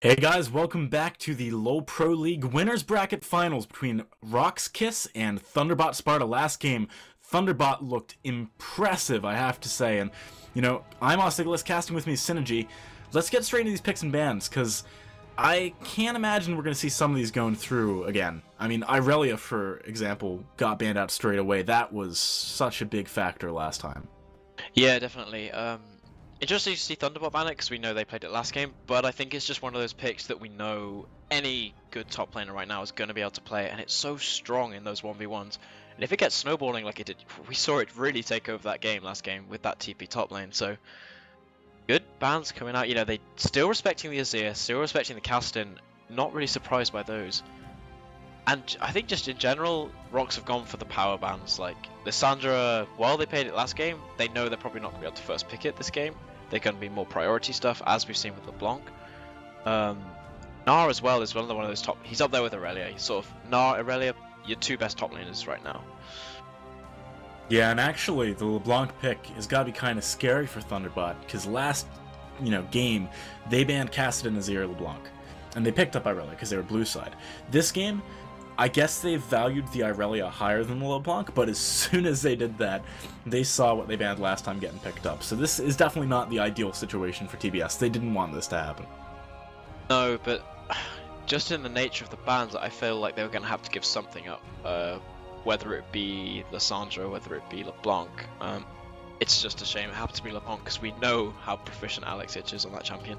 Hey guys, welcome back to the LoL Pro League Winners Bracket Finals between Rox.Kis and Thunderbot Sparta. Last game, Thunderbot looked impressive, I have to say, and, I'm Rox.Kis, casting with me is Synergy. Let's get straight into these picks and bans, because I can't imagine we're going to see some of these going through again. I mean, Irelia, for example, got banned out straight away. That was such a big factor last time. Yeah, definitely. Interesting to see Thunderbot ban it because we know they played it last game, but I think it's just one of those picks that we know any good top laner right now is going to be able to play it, and it's so strong in those 1v1s. And if it gets snowballing like it did, we saw it really take over that game last game with that TP top lane. So good bans coming out. They still respecting the Azir, still respecting the casting. Not really surprised by those. And I think just in general, Rox have gone for the power bans. Like, Lissandra, while they played it last game, they know they're probably not going to be able to first pick it this game. They're going to be more priority stuff, as we've seen with LeBlanc. Gnar as well is one of those top... He's up there with Irelia. He's sort of... Gnar, Irelia, your two best top laners right now. Yeah, and actually, the LeBlanc pick has got to be kind of scary for Thunderbot, because last, game, they banned Kassadin, Azir, LeBlanc. And they picked up Irelia because they were blue side. This game, I guess they valued the Irelia higher than the LeBlanc, but as soon as they did that, they saw what they banned last time getting picked up. So this is definitely not the ideal situation for TBS. They didn't want this to happen. No, but just in the nature of the bans, I feel like they were going to have to give something up. Whether it be Lissandra, whether it be LeBlanc. It's just a shame it happened to be LeBlanc because we know how proficient Alex.Kis is on that champion.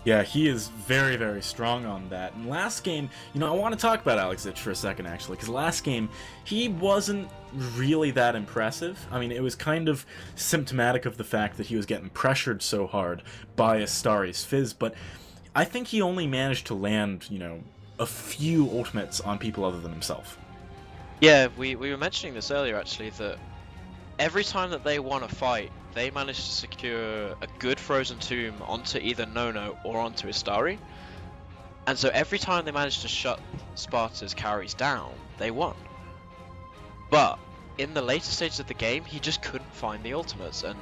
Yeah, he is very, very strong on that. And last game, I want to talk about Alex.Kis for a second, actually, because last game, he wasn't really that impressive. I mean, it was kind of symptomatic of the fact that he was getting pressured so hard by Astari's Fizz, but I think he only managed to land, a few ultimates on people other than himself. Yeah, we were mentioning this earlier, actually, that every time that they won a fight, they managed to secure a good Frozen Tomb onto either Nono or onto Istari. And so every time they managed to shut Sparta's carries down, they won. But in the later stages of the game, he just couldn't find the ultimates. And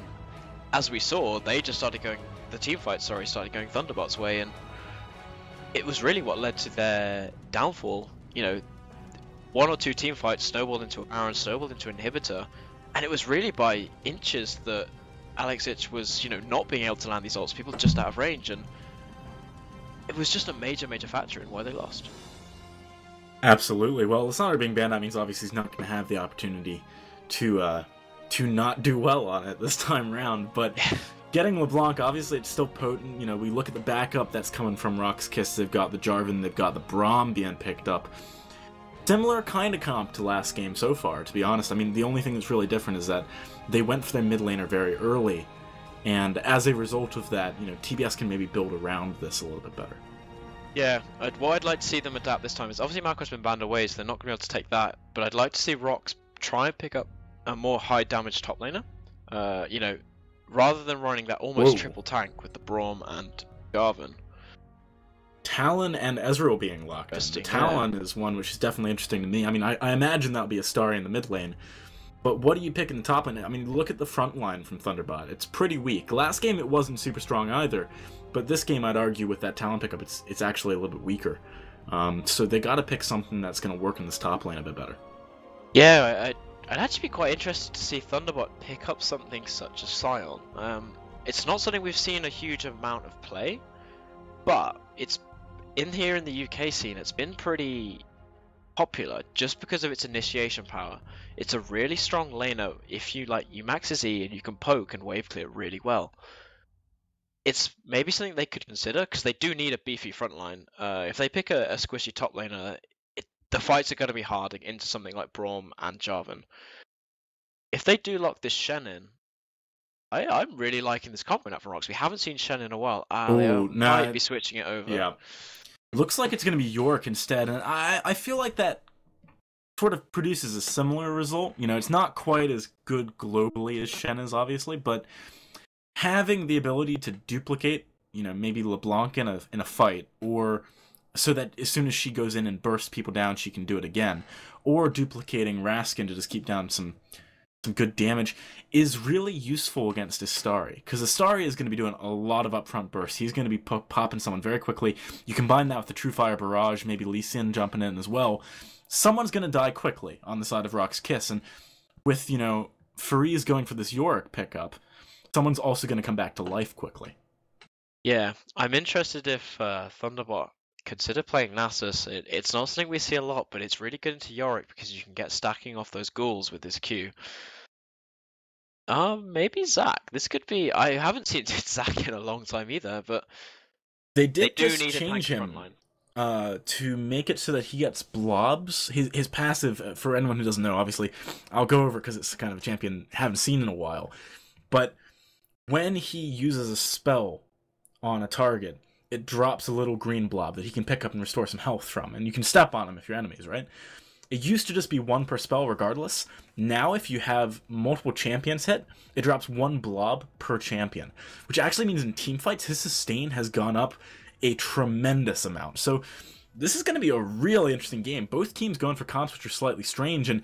as we saw, they just started going, the team fight, started going Thunderbot's way. And it was really what led to their downfall. One or two team fights snowballed into a Baron, snowballed into an inhibitor. And it was really by inches that Alex.Kis was, not being able to land these ults, people just out of range, and it was just a major, major factor in why they lost. Absolutely. Well, Lissandra being banned, that means obviously he's not going to have the opportunity to not do well on it this time around, but getting LeBlanc, obviously it's still potent. We look at the backup that's coming from Rox.Kis, they've got the Jarvan, they've got the Braum being picked up. Similar kind of comp to last game so far, to be honest. I mean, the only thing that's really different is that they went for their mid laner very early, and as a result of that, TBS can maybe build around this a little bit better. Yeah, what I'd like to see them adapt this time is, obviously Marco's been banned away, so they're not going to be able to take that, but I'd like to see Rox try and pick up a more high damage top laner. Rather than running that almost triple tank with the Braum and Jarvan. Talon and Ezreal being locked in. Talon is one which is definitely interesting to me. I mean, I imagine that'll be Astari in the mid lane, but what do you pick in the top lane? I mean, look at the front line from Thunderbot. It's pretty weak. Last game it wasn't super strong either, but this game I'd argue with that Talon pickup, it's actually a little bit weaker. So they got to pick something that's going to work in this top lane a bit better. Yeah, I'd actually be quite interested to see Thunderbot pick up something such as Sion. It's not something we've seen a huge amount of play, but it's here in the UK scene, it's been pretty popular just because of its initiation power. It's a really strong laner if you max his E and you can poke and wave clear really well. It's maybe something they could consider because they do need a beefy front line. If they pick a squishy top laner, the fights are going to be hard into something like Braum and Jarvan. If they do lock this Shen in, I'm really liking this compliment from Rox. We haven't seen Shen in a while. They might be switching it over. Yeah. Looks like it's going to be York instead, and I feel like that sort of produces a similar result. It's not quite as good globally as Shen is, obviously, but having the ability to duplicate, maybe LeBlanc in a fight, or so that as soon as she goes in and bursts people down, she can do it again, or duplicating Raskin to just keep down some some good damage, is really useful against Istari, because Istari is going to be doing a lot of upfront bursts. He's going to be popping someone very quickly. You combine that with the True Fire Barrage, maybe Lee Sin jumping in as well. Someone's going to die quickly on the side of Rox.Kis, and with, you know, Fareez going for this Yorick pickup, someone's also going to come back to life quickly. Yeah, I'm interested if Thunderbot consider playing Nasus. It's not something we see a lot, but it's really good into Yorick because you can get stacking off those ghouls with this Q. Maybe Zac. This could be. I haven't seen Zac in a long time either, but they do just need change him frontline. To make it so that he gets blobs. His passive, for anyone who doesn't know, obviously, I'll go over because it's kind of a champion I haven't seen in a while. But when he uses a spell on a target, it drops a little green blob that he can pick up and restore some health from, and you can step on him if you're enemies, right? It used to just be one per spell regardless. Now if you have multiple champions hit, it drops one blob per champion, which actually means in teamfights his sustain has gone up a tremendous amount. So this is going to be a really interesting game. Both teams going for comps which are slightly strange, and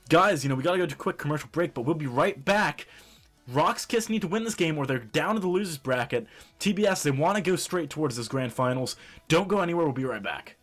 guys, you know, we got to go to a quick commercial break, but we'll be right back. Rox.Kis need to win this game or they're down to the losers bracket. TBS, they want to go straight towards this grand finals. Don't go anywhere, we'll be right back.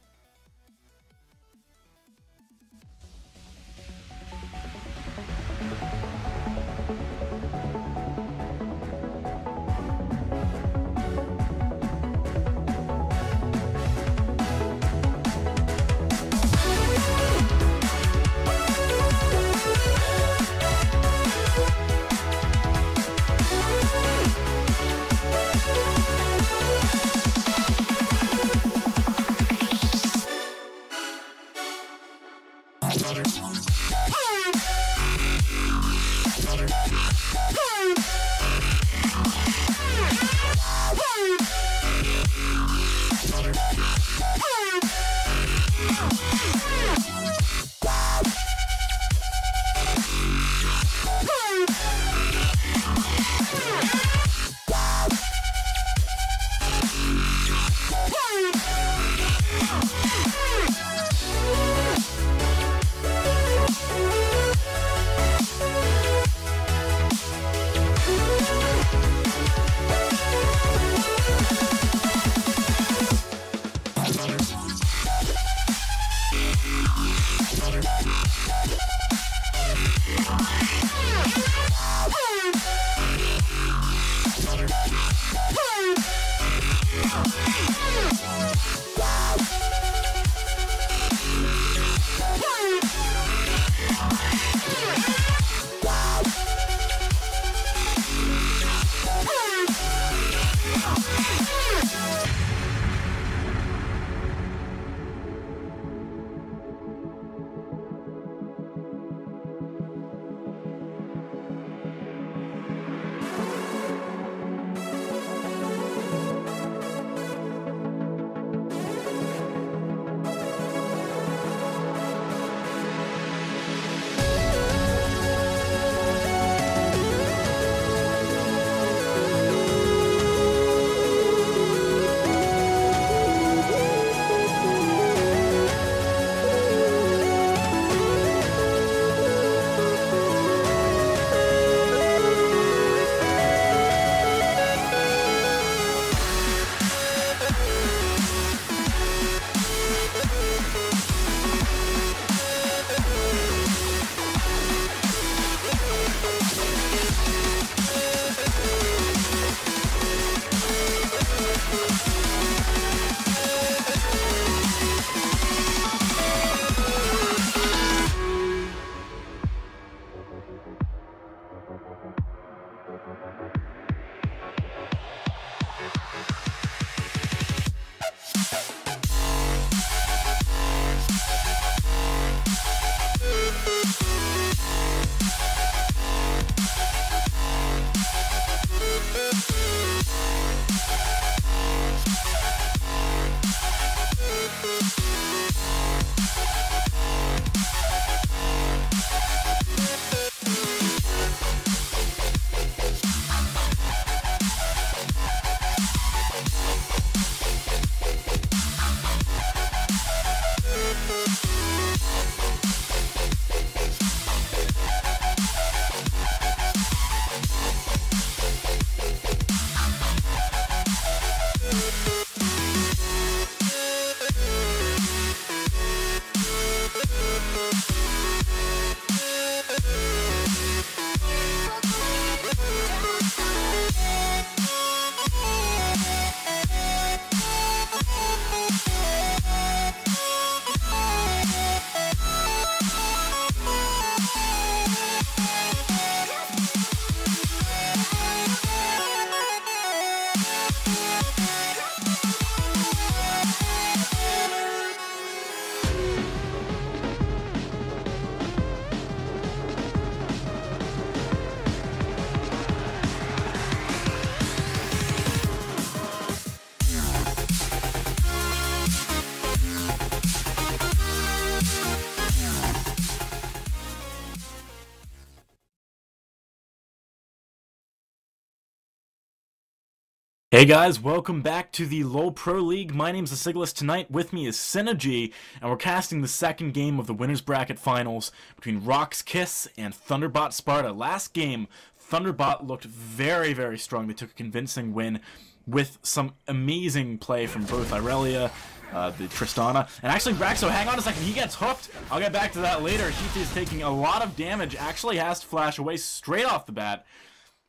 Hey guys, welcome back to the LoL Pro League. My name's Asiglis. Tonight with me is Synergy, and we're casting the second game of the Winners Bracket Finals between Rox.Kis and Thunderbot Sparta. Last game, Thunderbot looked very, very strong. They took a convincing win with some amazing play from both Irelia, the Tristana, and actually Raxo, hang on a second, he gets hooked. I'll get back to that later. Heath is taking a lot of damage, actually has to flash away straight off the bat.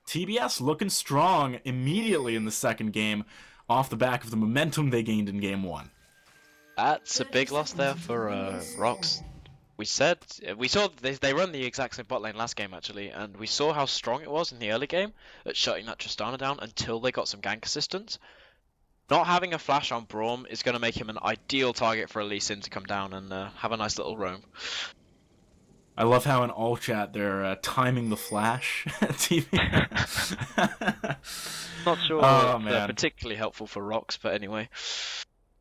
TBS looking strong immediately in the second game off the back of the momentum they gained in game one. That's a big loss there for Rox. We saw they run the exact same bot lane last game actually, and we saw how strong it was in the early game at shutting that Tristana down until they got some gank assistance. Not having a flash on Braum is going to make him an ideal target for a Lee Sin to come down and have a nice little roam. I love how in all chat they're timing the flash TV. Not sure if they're particularly helpful for Rox, but anyway.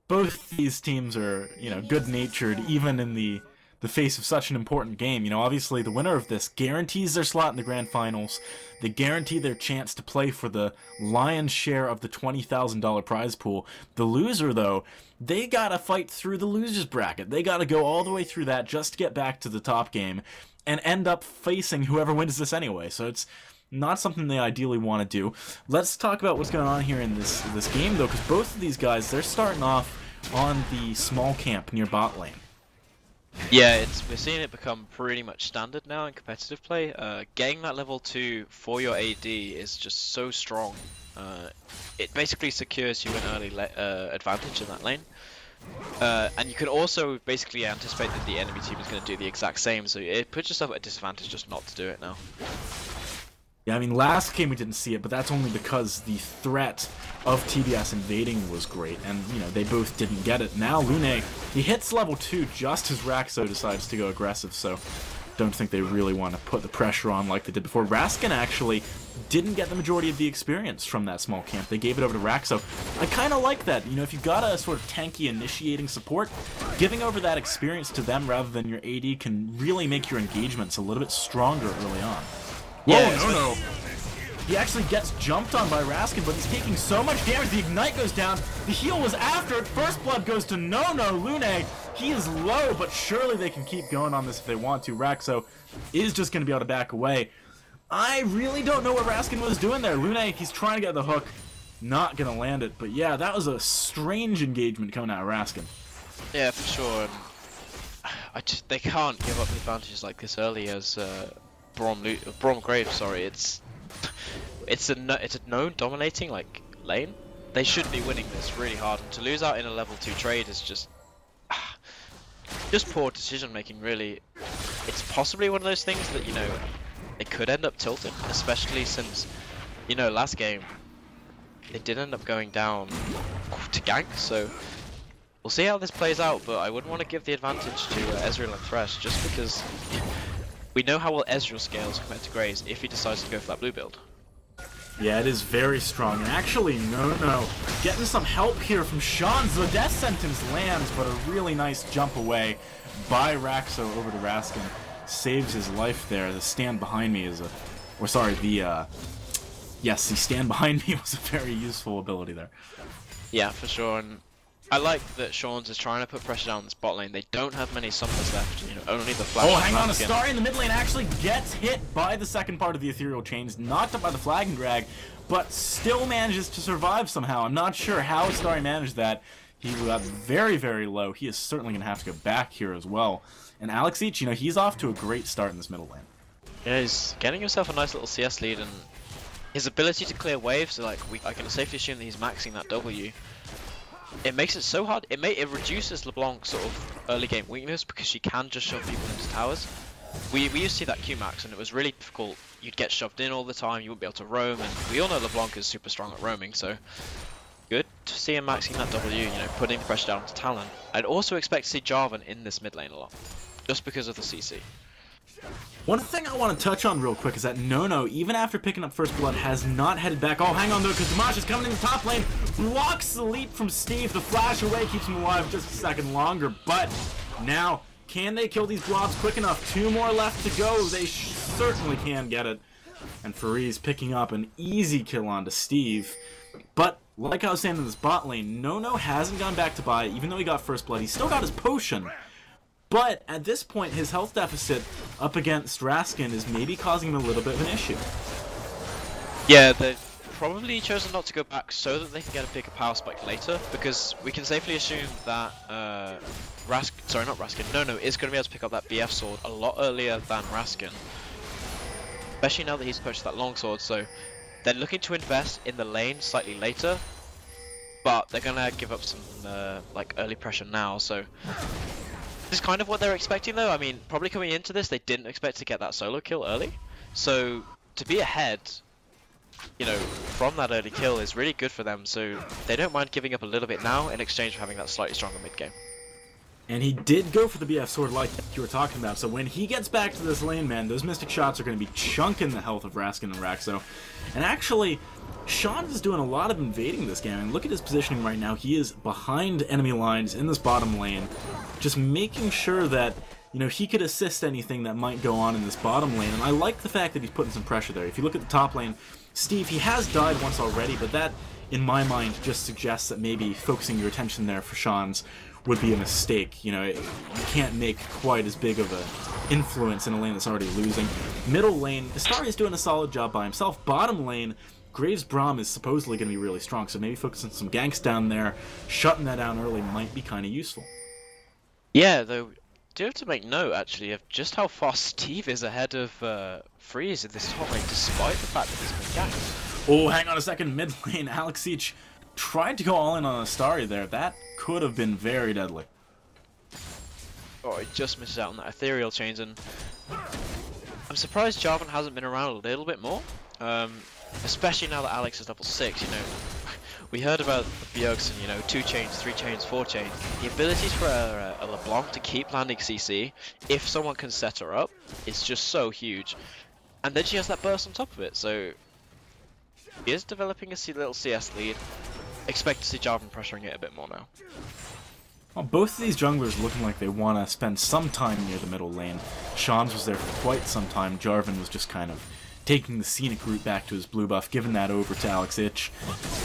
Both these teams are, good-natured, even in the face of such an important game. Obviously the winner of this guarantees their slot in the grand finals. They guarantee their chance to play for the lion's share of the $20,000 prize pool. The loser, though, they gotta fight through the losers bracket. They gotta go all the way through that just to get back to the top game and end up facing whoever wins this anyway. So it's not something they ideally want to do. Let's talk about what's going on here in this game, though, because both of these guys, they're starting off on the small camp near bot lane. Yeah, we're seeing it become pretty much standard now in competitive play. Getting that level 2 for your AD is just so strong. It basically secures you an early advantage in that lane. And you can also basically anticipate that the enemy team is going to do the exact same, so it puts yourself at a disadvantage just not to do it now. Yeah, I mean, last game we didn't see it, but that's only because the threat of TBS invading was great, and, they both didn't get it. Now, Lune, he hits level 2 just as Raxo decides to go aggressive, so don't think they really want to put the pressure on like they did before. Raskin actually didn't get the majority of the experience from that small camp. They gave it over to Raxo. I kind of like that. If you've got a sort of tanky initiating support, giving over that experience to them rather than your AD can really make your engagements a little bit stronger early on. Yeah, whoa, no. He actually gets jumped on by Raskin, but he's taking so much damage. The Ignite goes down. The heal was after it. First blood goes to Lune. He is low, but surely they can keep going on this if they want to. Raxo is just going to be able to back away. I really don't know what Raskin was doing there. Lune, he's trying to get the hook. Not going to land it. But yeah, that was a strange engagement coming out of Raskin. Yeah, for sure. They can't give up advantages like this early as Braum Graves, sorry. It's a known dominating lane. They should be winning this really hard, and to lose out in a level 2 trade is just poor decision making, really. It's possibly one of those things that they could end up tilting, especially since last game they did end up going down to gank. So we'll see how this plays out, but I wouldn't want to give the advantage to Ezreal and Thresh just because we know how well Ezreal scales compared to Graves if he decides to go for that blue build. Yeah, it is very strong. And actually, no. Getting some help here from Sean. The death sentence lands, but a really nice jump away by Raxo over to Raskin. Saves his life there. The stand behind me is yes, the stand behind me was a very useful ability there. Yeah, for sure. And I like that Sean's is trying to put pressure down this bot lane. They don't have many summoners left, only the flash. Oh, hang on, Astari in the mid lane actually gets hit by the second part of the ethereal chains, knocked up by the flag and drag, but still manages to survive somehow. I'm not sure how Astari managed that. He got very, very low. He is certainly going to have to go back here as well. And Alex-Each, he's off to a great start in this middle lane. Yeah, he's getting himself a nice little CS lead, and his ability to clear waves, I can safely assume that he's maxing that W. It makes it so hard. It reduces LeBlanc's sort of early game weakness because she can just shove people into towers. We used to see that Q max and it was really difficult. You'd get shoved in all the time. You wouldn't be able to roam, and we all know LeBlanc is super strong at roaming. So good to see him maxing that W. Putting the pressure down to Talon. I'd also expect to see Jarvan in this mid lane a lot, just because of the CC. One thing I want to touch on real quick is that Nono, even after picking up First Blood, has not headed back. Oh, hang on though, because Dimash is coming in the top lane, blocks the leap from Steve. The flash away keeps him alive just a second longer, but now, can they kill these blobs quick enough? 2 more left to go. They certainly can get it. And Fareez picking up an easy kill onto Steve. But like I was saying in this bot lane, Nono hasn't gone back to buy, even though he got first blood. He's still got his potion. But at this point, his health deficit up against Raskin is maybe causing him a little bit of an issue. Yeah, they've probably chosen not to go back so that they can get a bigger power spike later, because we can safely assume that Nono is going to be able to pick up that BF sword a lot earlier than Raskin. Especially now that he's purchased that longsword, so they're looking to invest in the lane slightly later, but they're going to give up some like early pressure now, so this is kind of what they're expecting though. I mean, probably coming into this, they didn't expect to get that solo kill early, so to be ahead, you know, from that early kill is really good for them, so they don't mind giving up a little bit now in exchange for having that slightly stronger mid game. And he did go for the BF sword like you were talking about, so when he gets back to this lane, man, those Mystic shots are going to be chunking the health of Raskin and Raxo. And actually, Sean is doing a lot of invading this game, and look at his positioning right now. He is behind enemy lines in this bottom lane, just making sure that, you know, he could assist anything that might go on in this bottom lane, and I like the fact that he's putting some pressure there. If you look at the top lane, Steve, he has died once already, but that, in my mind, just suggests that maybe focusing your attention there for Sean's would be a mistake. You know, you can't make quite as big of an influence in a lane that's already losing. Middle lane, Astari is doing a solid job by himself. Bottom lane, Graves Braum is supposedly going to be really strong, so maybe focusing some ganks down there, shutting that down early might be kind of useful. Yeah, though, do have to make note, actually, of just how far Steve is ahead of Freeze in this top lane, despite the fact that he's been ganked. Oh, hang on a second, mid lane, Alex tried to go all in on Astari there. That could have been very deadly. Oh, he just misses out on that ethereal chains, and I'm surprised Jarvan hasn't been around a little bit more, especially now that Alex is level 6, you know. We heard about the Bjergsen, you know, 2 chains, 3 chains, 4 chains. The abilities for a LeBlanc to keep landing CC, if someone can set her up, is just so huge. And then she has that burst on top of it, so he is developing a little CS lead. Expect to see Jarvan pressuring it a bit more now. Well, both of these junglers looking like they want to spend some time near the middle lane. Sean's was there for quite some time. Jarvan was just kind of taking the scenic route back to his blue buff, giving that over to Alex.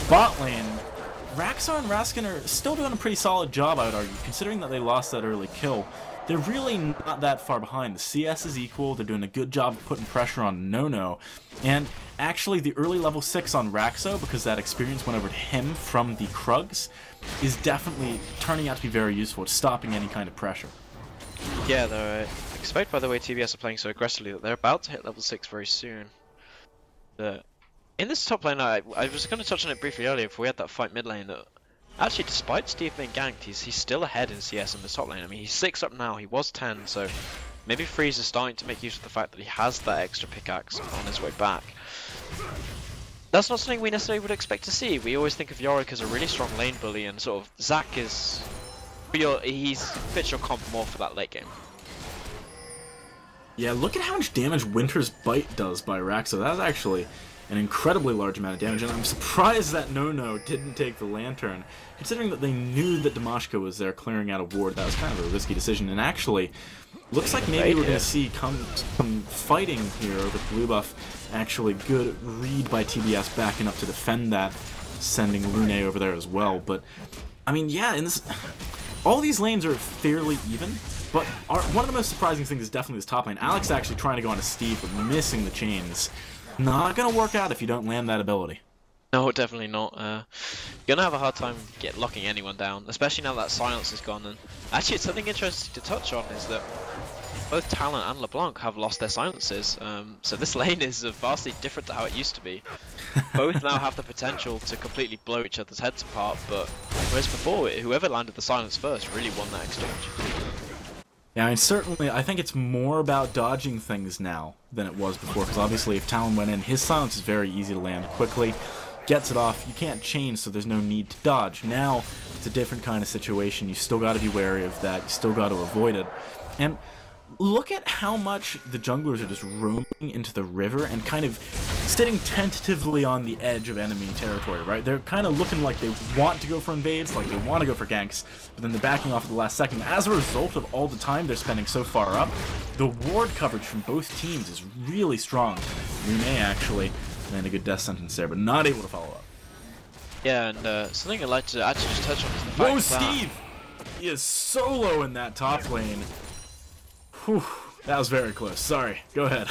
Bot lane, Raxo and Raskin are still doing a pretty solid job, I would argue, considering that they lost that early kill. They're really not that far behind. The CS is equal, they're doing a good job of putting pressure on Nono, and actually the early level 6 on Raxo, because that experience went over to him from the Krugs, is definitely turning out to be very useful at stopping any kind of pressure. Yeah, though, I expect by the way TBS are playing so aggressively that they're about to hit level 6 very soon. In this top lane, I was going to touch on it briefly earlier before we had that fight mid lane, that actually despite Steve being ganked, he's still ahead in CS in the top lane. I mean, he's 6 up now, he was 10, so maybe Freeze is starting to make use of the fact that he has that extra pickaxe on his way back. That's not something we necessarily would expect to see. We always think of Yorick as a really strong lane bully, and sort of Zac is... he's fits your comp more for that late game. Yeah, look at how much damage Winter's Bite does by Raxo. That's actually an incredibly large amount of damage, and I'm surprised that Nono didn't take the Lantern, considering that they knew that Damashka was there clearing out a ward. That was kind of a risky decision, and actually, looks like maybe we're going to see some fighting here over blue buff. Actually, good read by TBS backing up to defend that, sending Lune over there as well. But, I mean, yeah, in this, all these lanes are fairly even, but one of the most surprising things is definitely this top lane. Alex actually trying to go onto Steve, but missing the chains. Not going to work out if you don't land that ability. No, definitely not. You're going to have a hard time locking anyone down, especially now that silence is gone. And actually, it's something interesting to touch on is that both Talon and LeBlanc have lost their silences, so this lane is vastly different to how it used to be. Both now have the potential to completely blow each other's heads apart, but whereas before, whoever landed the silence first really won that exchange. Yeah, I mean, certainly, I think it's more about dodging things now than it was before, because obviously if Talon went in, his silence is very easy to land quickly, gets it off, you can't chain, so there's no need to dodge. Now, it's a different kind of situation, you still got to be wary of that, you still got to avoid it. And look at how much the junglers are just roaming into the river and kind of sitting tentatively on the edge of enemy territory, right? They're kind of looking like they want to go for invades, like they want to go for ganks, but then they're backing off at the last second. As a result of all the time they're spending so far up, the ward coverage from both teams is really strong. Rune actually landed a good death sentence there, but not able to follow up. Yeah, and something I'd like to actually just touch on is the fact Whoa, that... Steve! He is solo in that top lane. Whew, that was very close. Sorry, go ahead.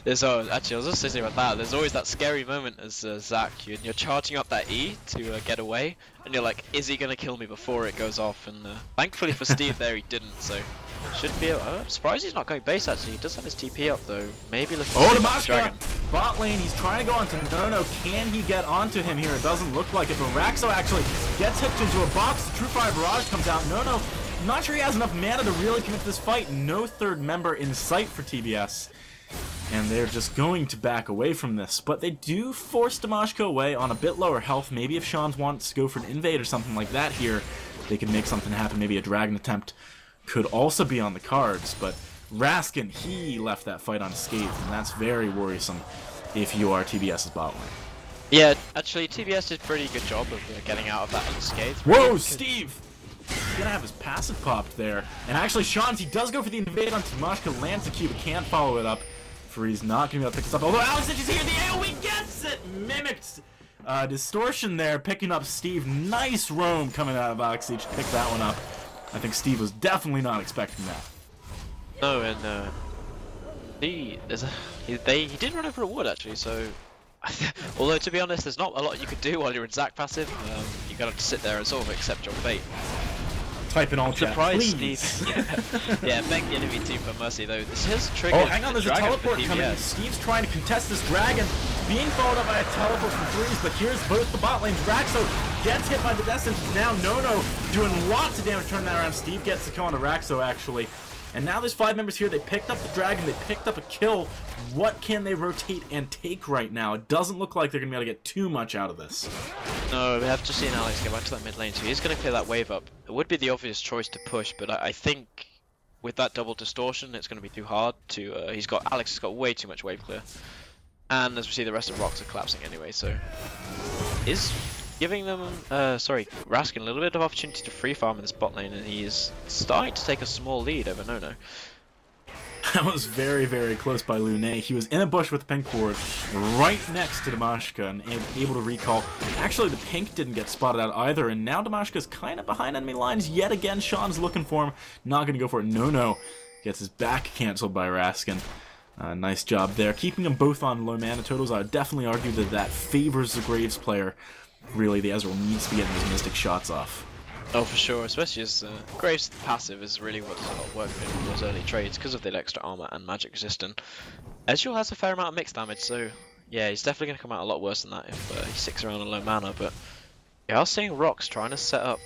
Actually, I was just thinking about that. There's always that scary moment as Zach, you're charging up that E to get away, and you're like, is he gonna kill me before it goes off? And thankfully for Steve there, he didn't. So should be. I'm surprised he's not going base. Actually, he does have his TP up though. Maybe looking. Oh, the Damashka! Bot lane, he's trying to go onto Nono. Can he get onto him here? It doesn't look like it, but Raxo actually gets hooked into a box. The True Fire Barrage comes out. Nono, not sure he has enough mana to really commit to this fight. No third member in sight for TBS. And they're just going to back away from this. But they do force Damashka away on a bit lower health. Maybe if Sean wants to go for an invade or something like that here, they could make something happen. Maybe a dragon attempt could also be on the cards. But Raskin, he left that fight unscathed, and that's very worrisome if you are TBS's bot lane. Yeah, actually, TBS did a pretty good job of getting out of that unscathed. Whoa, Steve! He's gonna have his passive popped there. And actually, Sean, he does go for the invade on Damashka, lands the Q, but can't follow it up. Free's not gonna be able to pick this up. Although Alex is here, the AoE gets it! Mimicked! Distortion there, picking up Steve. Nice roam coming out of Alex to pick that one up. I think Steve was definitely not expecting that. No, and he did run over a wood actually, so although to be honest, there's not a lot you could do while you're in Zac passive. You gotta sit there and sort of accept your fate. Type in all chat, please. Steve. Yeah, beg the enemy team for mercy though. This has triggered. Oh, hang on, there's a teleport coming in. Steve's trying to contest this dragon, being followed up by a teleport from Freeze, but here's both the bot lanes. Raxo gets hit by the Death Sentence. Now Nono doing lots of damage, turning that around. Steve gets the kill on Raxo actually. And now there's 5 members here. They picked up the dragon, they picked up a kill. What can they rotate and take right now? It doesn't look like they're going to be able to get too much out of this. No, we have just seen Alex get back to that mid lane, so he's going to clear that wave up. It would be the obvious choice to push, but I think with that double distortion, it's going to be too hard to... Alex has got way too much wave clear. And as we see, the rest of Rox are collapsing anyway, so... Is giving them, Raskin a little bit of opportunity to free farm in this bot lane, and he is starting to take a small lead over Nono. That was very, very close by Lune. He was in a bush with the pink ward, right next to Damashka, and able to recall. Actually, the pink didn't get spotted out either, and now Damashka's kind of behind enemy lines yet again. Sean's looking for him, not going to go for it. Nono gets his back cancelled by Raskin. Nice job there. Keeping them both on low mana totals, I would definitely argue that that favors the Graves player. Really, the Ezreal needs to be getting those Mystic shots off. Oh, for sure, especially as Graves' passive is really what does a lot of work in those early trades because of the extra armor and magic resistant. Ezreal has a fair amount of mixed damage, so yeah, he's definitely going to come out a lot worse than that if he sticks around on low mana. But yeah, I was seeing Rox trying to set up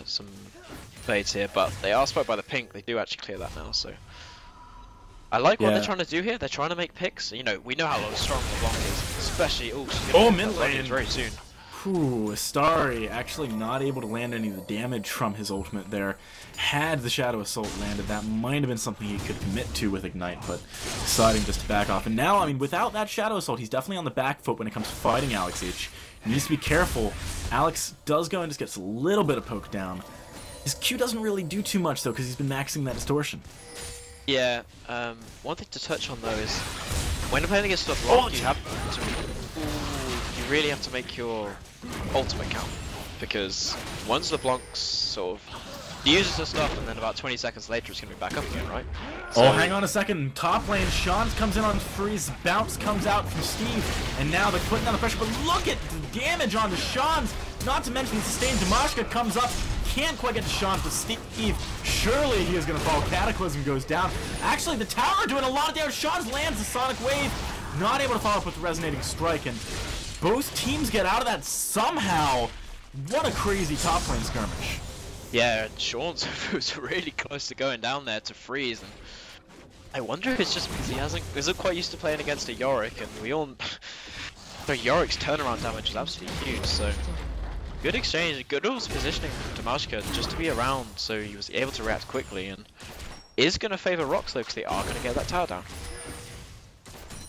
some fades here, but they are spotted by the pink. They do actually clear that now, so I like what they're trying to do here. They're trying to make picks. You know, we know how strong LeBlanc is, especially mid lane very soon. Whew, Astari actually not able to land any of the damage from his ultimate there. Had the Shadow Assault landed, that might have been something he could commit to with Ignite, but deciding just to back off. And now, I mean, without that Shadow Assault, he's definitely on the back foot when it comes to fighting Alex H. He needs to be careful. Alex does go and just gets a little bit of poke down. His Q doesn't really do too much, though, because he's been maxing that distortion. Yeah, one thing to touch on, though, is when playing against LeBlanc, you have to... you really have to make your ultimate count, because once LeBlanc sort of uses the stuff and then about 20 seconds later it's going to be back up again, right? So, oh, hang on a second. Top lane, Sean comes in on Freeze, bounce comes out from Steve, and now they're putting down the pressure, but look at the damage on the Sean's, not to mention the sustained. Damashka comes up, can't quite get to Sean, but Steve, surely he is going to fall. Cataclysm goes down. Actually, the tower doing a lot of damage. Sean's lands the Sonic Wave, not able to follow up with the Resonating Strike, and both teams get out of that somehow. What a crazy top lane skirmish. Yeah, and Sean's was really close to going down there to freeze, and I wonder if it's just because he isn't quite used to playing against a Yorick, and we all... So Yorick's turnaround damage is absolutely huge, so... Good exchange, good positioning from Damashka just to be around, so he was able to react quickly, and is going to favour Rox though, because they are going to get that tower down.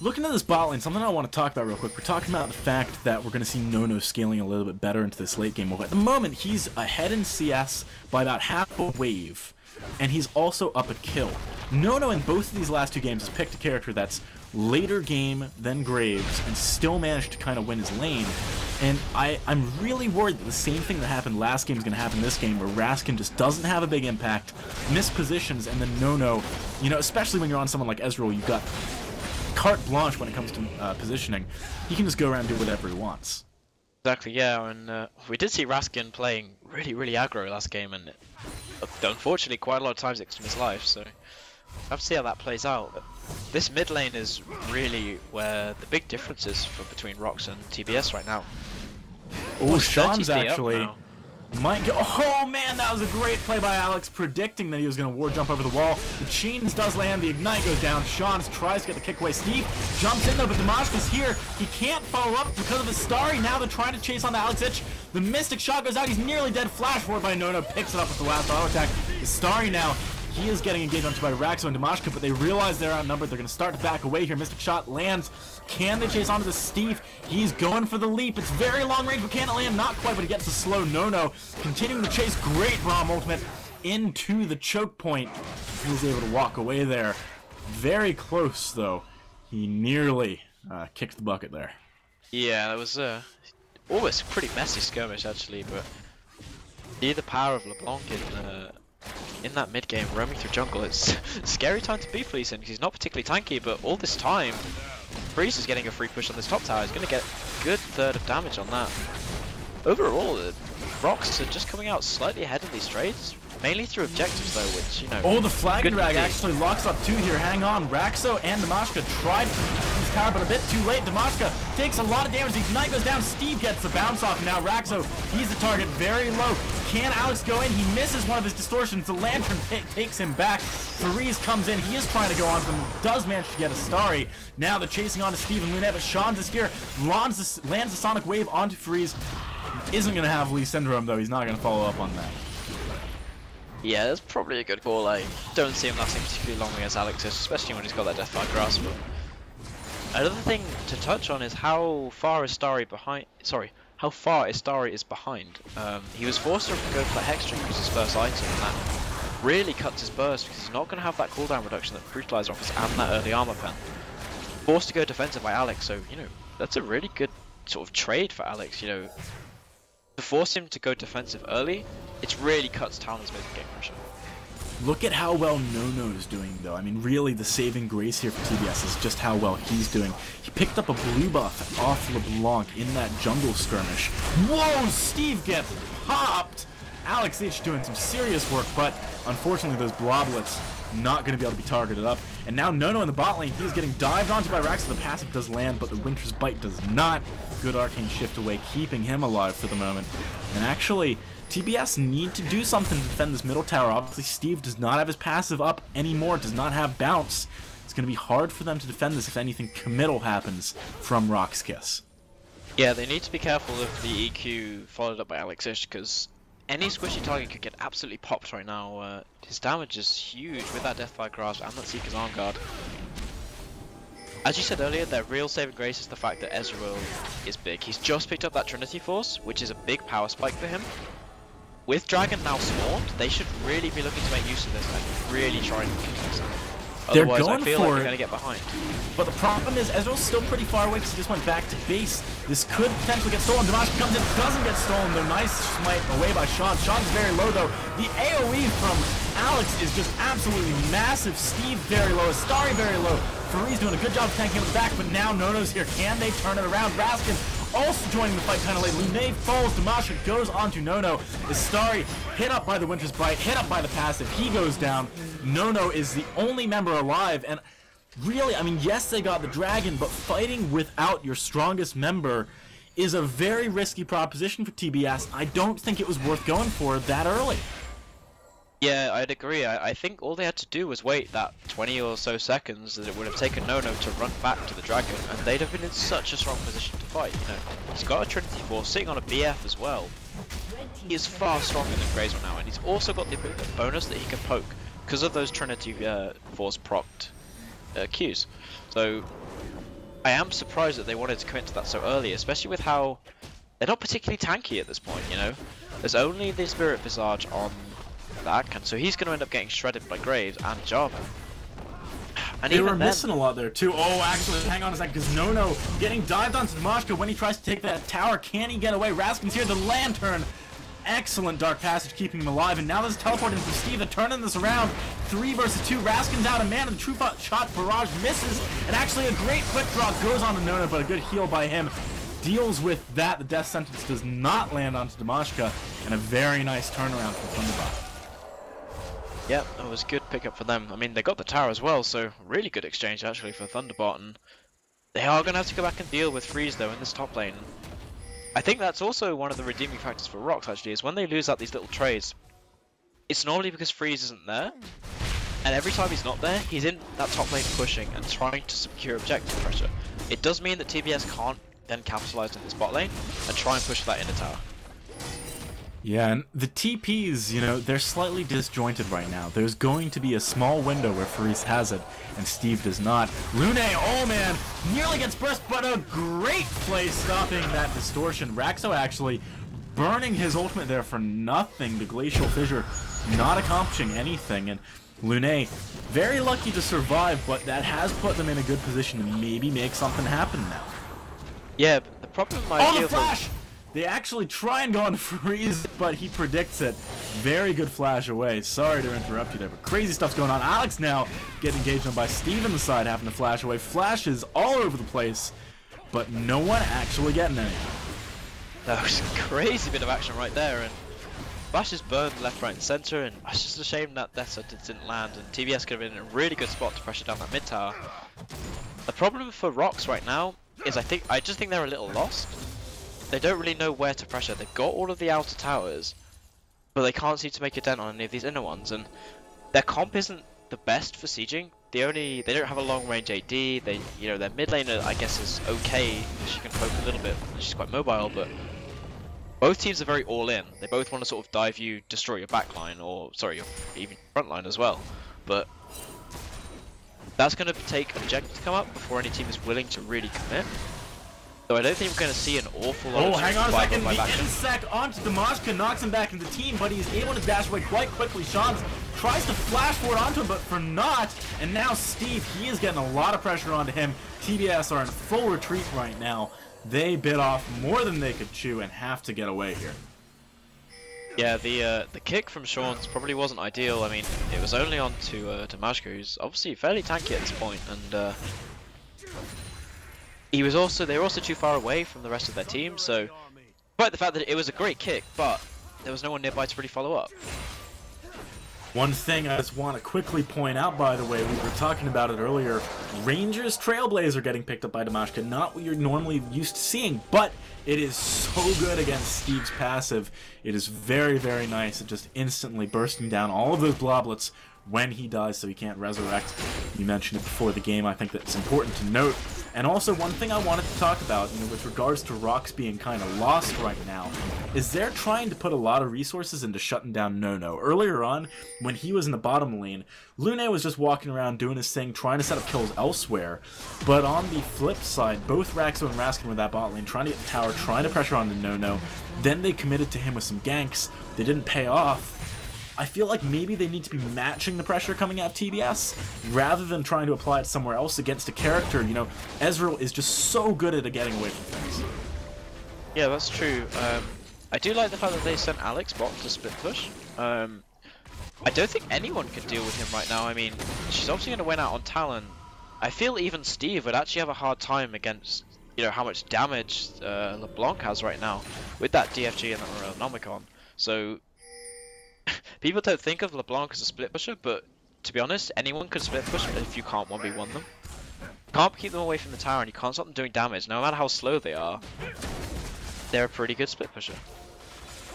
Looking at this bot lane, something I want to talk about real quick. We're talking about the fact that we're going to see Nono scaling a little bit better into this late game. Well, at the moment, he's ahead in CS by about half a wave, and he's also up a kill. Nono in both of these last 2 games has picked a character that's later game than Graves and still managed to kind of win his lane. And I'm really worried that the same thing that happened last game is going to happen this game, where Raskin just doesn't have a big impact, mispositions, and then no, you know, especially when you're on someone like Ezreal, you've got carte blanche when it comes to positioning. He can just go around and do whatever he wants. Exactly, yeah, and we did see Raskin playing really aggro last game, and unfortunately quite a lot of times it cost him his life, so we'll have to see how that plays out. But this mid lane is really where the big difference is between Rox and TBS right now. Oh, Sean's actually might go. Oh man, that was a great play by Alex, predicting that he was going to ward jump over the wall. The chains does land, the ignite goes down. Sean tries to get the kick away. Steve jumps in though, but Dimashka's here. He can't follow up because of his Starry. Now they're trying to chase on the Alex itch. The Mystic shot goes out. He's nearly dead. Flash forward by Nono, picks it up with the last auto attack. The Starry now. He is getting engaged onto by Raxo and Dimashka, but they realize they're outnumbered. They're going to start to back away here. Mystic shot lands. Can they chase onto the Steve? He's going for the leap. It's very long range, but can it land? Not quite, but he gets a slow no-no. Continuing the chase. Great Braum ultimate into the choke point. He was able to walk away there. Very close, though. He nearly kicked the bucket there. Yeah, that was almost a pretty messy skirmish, actually, but see the power of LeBlanc in that mid game, roaming through jungle. It's a scary time to be Fleecing because he's not particularly tanky, but all this time, Freeze is getting a free push on this top tower. He's going to get a good third of damage on that. Overall, the Rox are just coming out slightly ahead of these trades, mainly through objectives though, which, you know... Oh, the flag and drag actually locks up two here. Hang on, Raxo and Dimashka tried to use tower, but a bit too late. Dimashka takes a lot of damage. The ignite goes down. Steve gets the bounce off. Now Raxo, he's the target, very low. Can Alex go in? He misses one of his distortions. The Lantern takes him back. Freeze comes in. He is trying to go on to him. Does manage to get a Starry. Now they're chasing on to Steve and Lunette, but Sean's is here. Lands the Sonic Wave onto Freeze. Isn't going to have Lee Syndrome, though. He's not going to follow up on that. Yeah, that's probably a good call. I don't see him lasting particularly long against Alex, especially when he's got that Deathfire Grasp. Another thing to touch on is how far is Starry behind. Sorry, how far is Starry is behind. He was forced to go for that Hex String as his first item, and that really cuts his burst because he's not going to have that cooldown reduction that Brutalizer offers and that early armor pen. Forced to go defensive by Alex, so you know that's a really good sort of trade for Alex. You know, to force him to go defensive early, it really cuts Talon's mid game pressure. Look at how well Nono is doing, though. I mean, really, the saving grace here for TBS is just how well he's doing. He picked up a blue buff off LeBlanc in that jungle skirmish. Whoa, Steve gets popped! Alex H doing some serious work, but unfortunately those bloblets not going to be able to be targeted up. And now Nono in the bot lane, he's getting dived onto by Rax. The passive does land, but the Winter's Bite does not. Good arcane shift away, keeping him alive for the moment. And actually, TBS need to do something to defend this middle tower. Obviously, Steve does not have his passive up anymore, does not have bounce. It's going to be hard for them to defend this if anything committal happens from Rox.Kis. Yeah, they need to be careful of the EQ followed up by Alexish, because any squishy target could get absolutely popped right now. His damage is huge with that Deathfire Grasp and that Seeker's Arm Guard. As you said earlier, their real saving grace is the fact that Ezreal is big. He's just picked up that Trinity Force, which is a big power spike for him. With Dragon now spawned, they should really be looking to make use of this and really try and kick this. Otherwise, I feel like they're going to get behind. But the problem is, Ezreal's still pretty far away because he just went back to base. This could potentially get stolen. Dimashka comes in, doesn't get stolen though. Nice smite away by Sean. Sean's very low though. The AoE from Alex is just absolutely massive. Steve very low, Starry very low. Faree's doing a good job of tanking him in the back, but now Nono's here. Can they turn it around? Raskin also joining the fight kind of late. Lunette falls, Dimashka goes onto Nono. The Starry hit up by the Winter's Bite, hit up by the passive. He goes down. Nono is the only member alive, and really, I mean, yes, they got the dragon, but fighting without your strongest member is a very risky proposition for TBS. I don't think it was worth going for that early. Yeah, I'd agree. I think all they had to do was wait that 20 or so seconds that it would have taken Nono to run back to the dragon, and they'd have been in such a strong position to fight. You know, he's got a Trinity Force sitting on a BF as well. He is far stronger than Grazer now, and he's also got the bonus that he can poke because of those Trinity Force procced Qs. So I am surprised that they wanted to commit to that so early, especially with how they're not particularly tanky at this point. You know, there's only the Spirit Visage on that, and so he's going to end up getting shredded by Graves and Jarvan. And they were even then, missing a lot there too. Oh, actually, hang on a second, because No getting dived onto Dimashka when he tries to take that tower. Can he get away? Raskin's here, the Lantern. Excellent Dark Passage keeping him alive, and now there's a teleport into Steve. They're turning this around. 3 versus 2. Raskin's out, a man, and the true shot barrage misses, and actually a great quick drop goes on to No, but a good heal by him. Deals with that. The death sentence does not land onto Dimashka, and a very nice turnaround from Thunderbot. yeah, that was a good pickup for them. I mean, they got the tower as well, so really good exchange actually for Thunderbot, and they are going to have to go back and deal with Freeze though in this top lane. I think that's also one of the redeeming factors for Rox actually, is when they lose out these little trades, it's normally because Freeze isn't there, and every time he's not there, he's in that top lane pushing and trying to secure objective pressure. It does mean that TBS can't then capitalize in this bot lane and try and push that inner tower. Yeah, and the TPs, you know, they're slightly disjointed right now. There's going to be a small window where Faris has it, and Steve does not. Lune, oh man, nearly gets burst, but a great play stopping that distortion. Raxo actually burning his ultimate there for nothing. The Glacial Fissure not accomplishing anything, and Lune very lucky to survive, but that has put them in a good position to maybe make something happen now. Yeah, but the problem might Oh, the flash! They actually try and go on Freeze, but he predicts it. Very good flash away. Sorry to interrupt you there, but crazy stuff's going on. Alex now getting engaged on by Steve on the side, having to flash away. Flashes all over the place, but no one actually getting any. That was a crazy bit of action right there, and Flash is burned left, right, and center, and it's just a shame that that didn't land, and TBS could have been in a really good spot to pressure down that mid tower. The problem for Rox right now is I just think they're a little lost. They don't really know where to pressure. They've got all of the outer towers, but they can't seem to make a dent on any of these inner ones, and their comp isn't the best for sieging. They don't have a long range AD. Their mid laner I guess is okay. She can poke a little bit. She's quite mobile, but both teams are very all in. They both want to sort of dive you, destroy your backline, or sorry, your even front line as well. But that's going to take objective to come up before any team is willing to really commit. So I don't think we're going to see an awful lot of... Oh, hang on a second. The insect onto Dimashka knocks him back into the team, but he's able to dash away quite quickly. Sean tries to flash forward onto him, but for naught. And now Steve, he is getting a lot of pressure onto him. TBS are in full retreat right now. They bit off more than they could chew and have to get away here. Yeah, the kick from Sean's probably wasn't ideal. I mean, it was only on to Dimashka, who's obviously fairly tanky at this point, and they were also too far away from the rest of their team, so despite the fact that it was a great kick, but there was no one nearby to really follow up. One thing I just want to quickly point out, by the way, we were talking about it earlier, Rangers Trailblazer getting picked up by Dimashka, not what you're normally used to seeing, but it is so good against Steve's passive. It is very, very nice at just instantly bursting down all of those bloblets when he dies, so he can't resurrect. You mentioned it before the game. I think that's important to note. And also, one thing I wanted to talk about, with regards to Rox being kind of lost right now, is they're trying to put a lot of resources into shutting down No. Earlier on, when he was in the bottom lane, Lune was just walking around doing his thing, trying to set up kills elsewhere. But on the flip side, both Raxo and Raskin were that bot lane, trying to get the tower, trying to pressure onto No. Then they committed to him with some ganks. They didn't pay off. I feel like maybe they need to be matching the pressure coming out of TBS rather than trying to apply it somewhere else against a character. Ezreal is just so good at getting away from things. Yeah, that's true. I do like the fact that they sent Alex bot to split push. I don't think anyone can deal with him right now. I mean, she's obviously going to win out on Talon. I feel even Steve would actually have a hard time against, how much damage LeBlanc has right now with that DFG and that Nomicon. So people don't think of LeBlanc as a split pusher, but to be honest, anyone can split push if you can't 1v1 them. You can't keep them away from the tower and you can't stop them doing damage. No matter how slow they are, they're a pretty good split pusher.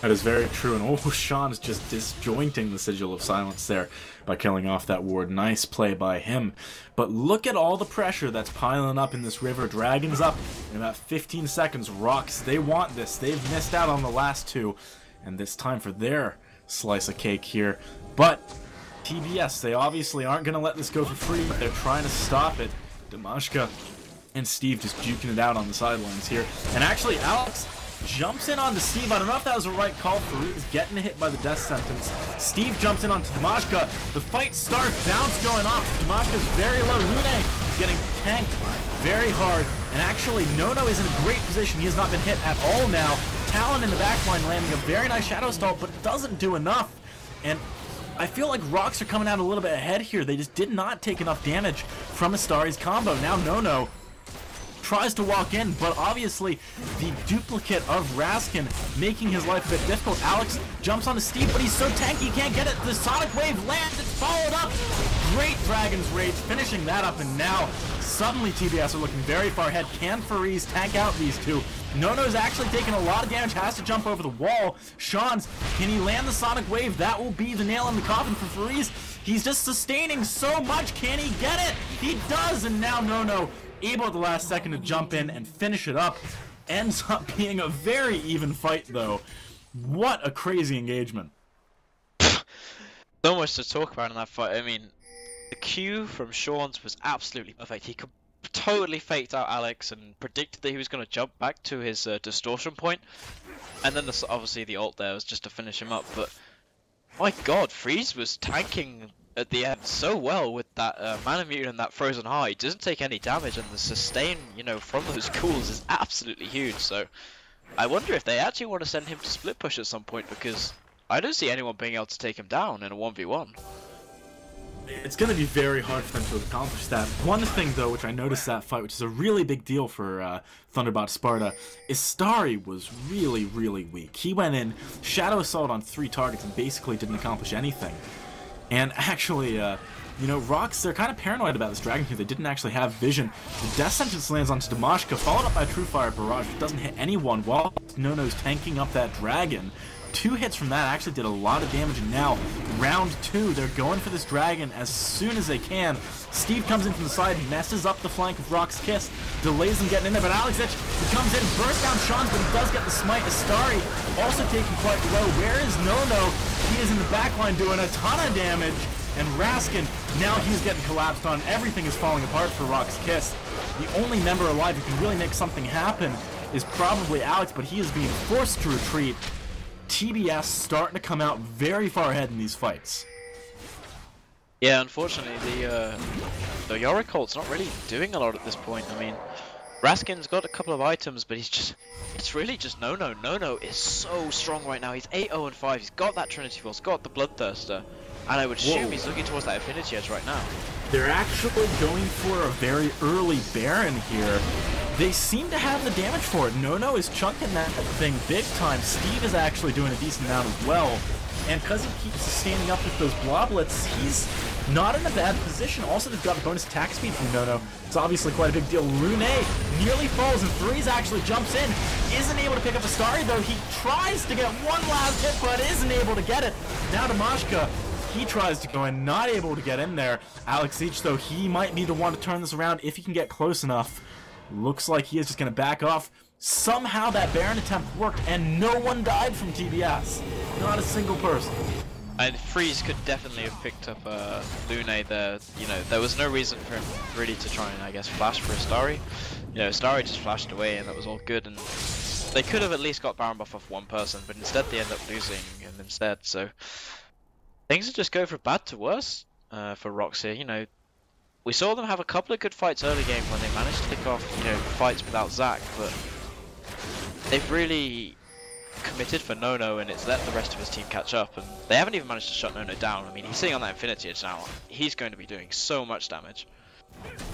That is very true, and Sean is just disjointing the Sigil of Silence there by killing off that ward. Nice play by him. But look at all the pressure that's piling up in this river. Dragon's up in about 15 seconds. Rox, they want this. They've missed out on the last two, and it's time for their slice of cake here. But TBS, they obviously aren't going to let this go for free, but they're trying to stop it. Dimashka and Steve just juking it out on the sidelines here. And actually, Alex jumps in onto Steve. I don't know if that was the right call. Fareed is getting hit by the death sentence. Steve jumps in onto Dimashka. The fight starts. Bounce going off. Dimashka's very low. Lune is getting tanked very hard. And actually, Nono is in a great position. He has not been hit at all now. Talon in the backline landing a very nice Shadow Stall, but it doesn't do enough. And I feel like Rox are coming out a little bit ahead here. They just did not take enough damage from Astari's combo. Now Nono tries to walk in, but obviously the duplicate of Raskin making his life a bit difficult. Alex jumps onto Steve, but he's so tanky he can't get it. The Sonic Wave lands, it's followed up. Great Dragon's Rage, finishing that up, and now suddenly TBS are looking very far ahead. Can Fareed tank out these two? Nono's actually taking a lot of damage, has to jump over the wall. Sean's, can he land the Sonic Wave? That will be the nail in the coffin for Fareed. He's just sustaining so much. Can he get it? He does, and now Nono able at the last second to jump in and finish it up. Ends up being a very even fight, though. What a crazy engagement. So much to talk about in that fight. I mean, the Q from Sean's was absolutely perfect. He totally faked out Alex and predicted that he was going to jump back to his distortion point. And then obviously the ult there was just to finish him up. But my god, Freeze was tanking at the end so well with that Mana Mutant and that Frozen Heart. He doesn't take any damage, and the sustain, you know, from those cools is absolutely huge. So I wonder if they actually want to send him to split push at some point, because I don't see anyone being able to take him down in a 1v1. It's going to be very hard for them to accomplish that. One thing, though, which I noticed that fight, which is a really big deal for Thunderbot Sparta, is Starry was really, really weak. He went in, Shadow Assault on 3 targets, and basically didn't accomplish anything. And actually, you know, Rox, they're kind of paranoid about this Dragon here. They didn't actually have vision. The Death Sentence lands onto Dimashka, followed up by True Fire Barrage, which doesn't hit anyone while Nono's tanking up that Dragon. 2 hits from that actually did a lot of damage, and now, round 2, they're going for this Dragon as soon as they can. Steve comes in from the side, messes up the flank of Rox.Kis, delays them getting in there, but Alex Itch, he comes in, bursts down Sean's, but he does get the smite. Astari also taking quite low. Where is Nono? He is in the backline doing a ton of damage, and Raskin, now he's getting collapsed on. Everything is falling apart for Rox.Kis. The only member alive who can really make something happen is probably Alex, but he is being forced to retreat. TBS starting to come out very far ahead in these fights. Yeah, unfortunately, the Yorick ult's not really doing a lot at this point. I mean, Raskin's got a couple of items, but it's really just Nono. Nono is so strong right now. He's 8-0-5. He's got that Trinity Force, got the Bloodthirster, and I would assume he's looking towards that Affinity Edge right now. They're actually going for a very early Baron here. They seem to have the damage for it. Nono is chunking that thing big time. Steve is actually doing a decent amount as well. And because he keeps standing up with those bloblets, he's not in a bad position. Also, they've got bonus attack speed from Nono. It's obviously quite a big deal. Lune nearly falls, and Fareed actually jumps in. Isn't able to pick up a Starry, though. He tries to get one last hit, but isn't able to get it. Now to Mashka. He tries to go in, not able to get in there. Alex Each, though, he might be the one to turn this around if he can get close enough. Looks like he is just going to back off. Somehow that Baron attempt worked, and no one died from TBS. Not a single person. And Freeze could definitely have picked up Lune there. You know, there was no reason for him really to try and, I guess, flash for a Starry. You know, Starry just flashed away, and that was all good. And they could have at least got Baron buff off one person, but instead they end up losing him instead. So things just go from bad to worse for Rox here. You know, we saw them have a couple of good fights early game when they managed to kick off, you know, fights without Zac, but they've really committed for Nono, and it's let the rest of his team catch up, and they haven't even managed to shut Nono down. I mean, he's sitting on that Infinity Edge now. He's going to be doing so much damage.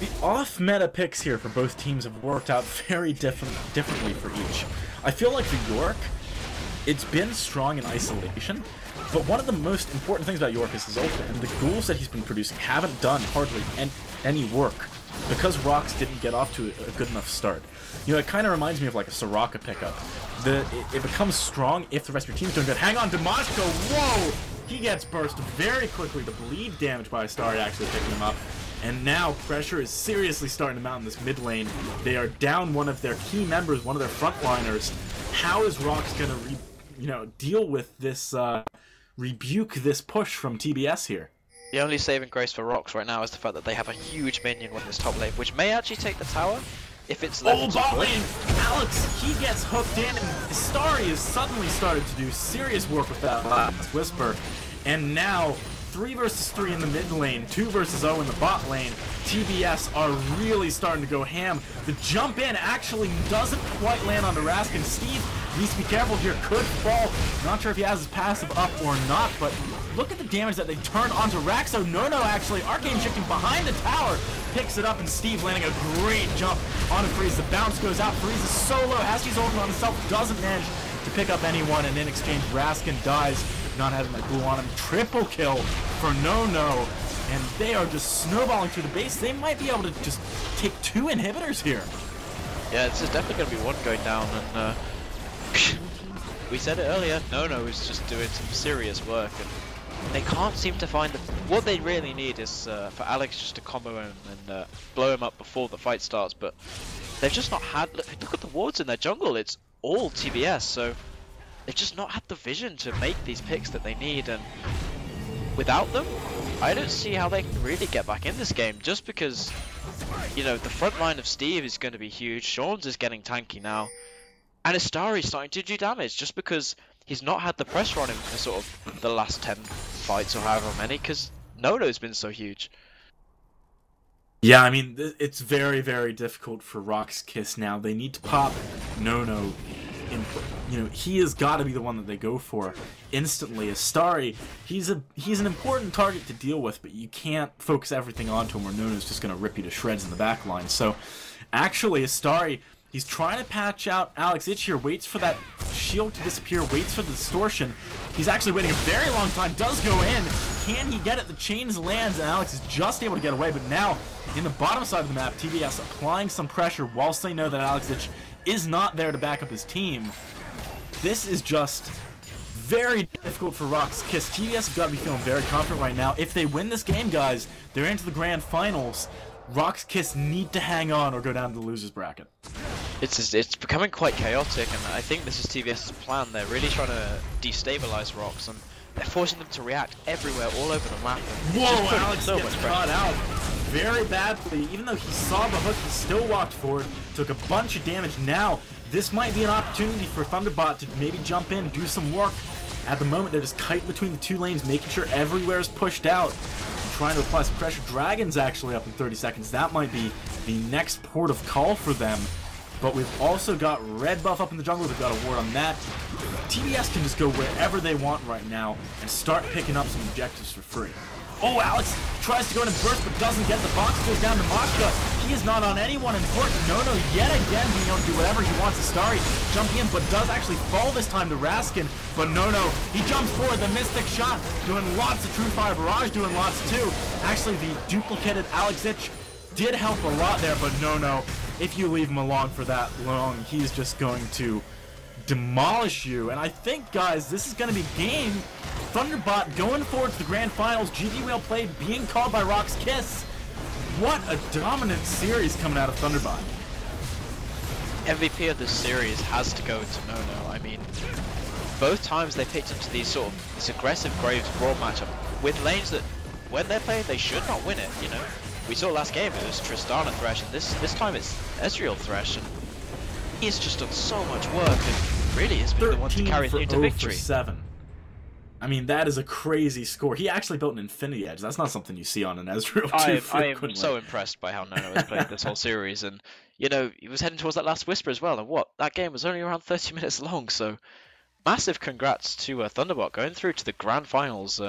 The off-meta picks here for both teams have worked out very differently for each. I feel like the York, it's been strong in isolation, but one of the most important things about York is his ult, and the ghouls that he's been producing haven't done hardly any work because Rox didn't get off to a good enough start. You know, it kind of reminds me of like a Soraka pickup. It becomes strong if the rest of your team's doing good. Hang on, Dimashka, whoa! He gets burst very quickly. The bleed damage by Starry actually picking him up. And now pressure is seriously starting to mount in this mid lane. They are down one of their key members, one of their frontliners. How is Rox gonna, deal with this, rebuke this push from TBS here? The only saving grace for Rox right now is the fact that they have a huge minion with this top lane, which may actually take the tower. if it's left Oh, to bot push. lane! Alex, he gets hooked in. Starry has suddenly started to do serious work with that last Whisper. And now, 3 versus 3 in the mid lane, 2 versus 0 in the bot lane. TBS are really starting to go ham. The jump in actually doesn't quite land on the Raskin. Steve needs to be careful here, could fall. Not sure if he has his passive up or not, but look at the damage that they turned onto Raxo. No, actually, Arcane shifting behind the tower, picks it up, and Steve landing a great jump onto Freeze. The bounce goes out, Freeze is solo, as he's holding on himself, doesn't manage to pick up anyone, and in exchange, Raskin dies, not having that glue on him. Triple kill for No, and they are just snowballing through the base. They might be able to just take 2 inhibitors here. Yeah, this is definitely going to be one going down, and we said it earlier, No is just doing some serious work, and they can't seem to find what they really need is for Alex just to combo him and blow him up before the fight starts, but they've just not had, look at the wards in their jungle, it's all TBS, so they've just not had the vision to make these picks that they need, and without them, I don't see how they can really get back in this game, just because, you know, the front line of Steve is going to be huge, Sean's is getting tanky now, and Astari's starting to do damage, just because he's not had the pressure on him for sort of the last 10 fights or however many, because Nono's been so huge. Yeah, I mean, it's very, very difficult for Rox.Kis now. They need to pop Nono. You know, he has got to be the one that they go for instantly. Astari, he's an important target to deal with, but you can't focus everything onto him or Nono's just going to rip you to shreds in the back line. So, actually, Astari, he's trying to patch out Alex Ich here, waits for that shield to disappear, waits for the distortion. He's actually waiting a very long time, does go in. Can he get it? The chains lands, and Alex is just able to get away, but now, in the bottom side of the map, TBS applying some pressure whilst they know that Alex Ich is not there to back up his team. This is just very difficult for Rox.Kis. TBS have got to be feeling very confident right now. If they win this game, guys, they're into the grand finals. Rox.Kis need to hang on or go down to the losers bracket. It's becoming quite chaotic, and I think this is TBS's plan. They're really trying to destabilize Rox, and they're forcing them to react everywhere, all over the map. Whoa, Alex gets caught out very badly. Even though he saw the hook, he still walked forward, took a bunch of damage. Now, this might be an opportunity for Thunderbot to maybe jump in, do some work. At the moment, they're just kiting between the 2 lanes, making sure everywhere is pushed out, trying to apply some pressure. Dragon's actually up in 30 seconds. That might be the next port of call for them. But we've also got red buff up in the jungle. They've got a ward on that. TBS can just go wherever they want right now and start picking up some objectives for free. Oh, Alex tries to go into burst but doesn't get the box. Goes down to Mashka. He is not on anyone important. Nono yet again being able to do whatever he wants. Astari jumping in but does actually fall this time to Raskin. But Nono, he jumps forward. The Mystic shot doing lots of True Fire Barrage doing lots too. Actually, the duplicated Alex Ich did help a lot there, but Nono, if you leave him alone for that long, he's just going to demolish you. And I think, guys, this is going to be game. Thunderbot going forward to the grand finals. GG well played, being called by Rox.Kis. What a dominant series coming out of Thunderbot. MVP of this series has to go to Nono. I mean, both times they picked into these sort of this aggressive Graves Brawl matchup with lanes that, when they're playing, they should not win it, you know. We saw last game it was Tristana Thresh, and this time it's Ezreal Thresh, and he's just done so much work and really has been the one to carry through to victory. 7. I mean, that is a crazy score. He actually built an Infinity Edge. That's not something you see on an Ezreal too frequently. I am so impressed by how Nono has played this whole series, and you know, he was heading towards that last Whisper as well, and that game was only around 30 minutes long, so massive congrats to Thunderbot going through to the grand finals.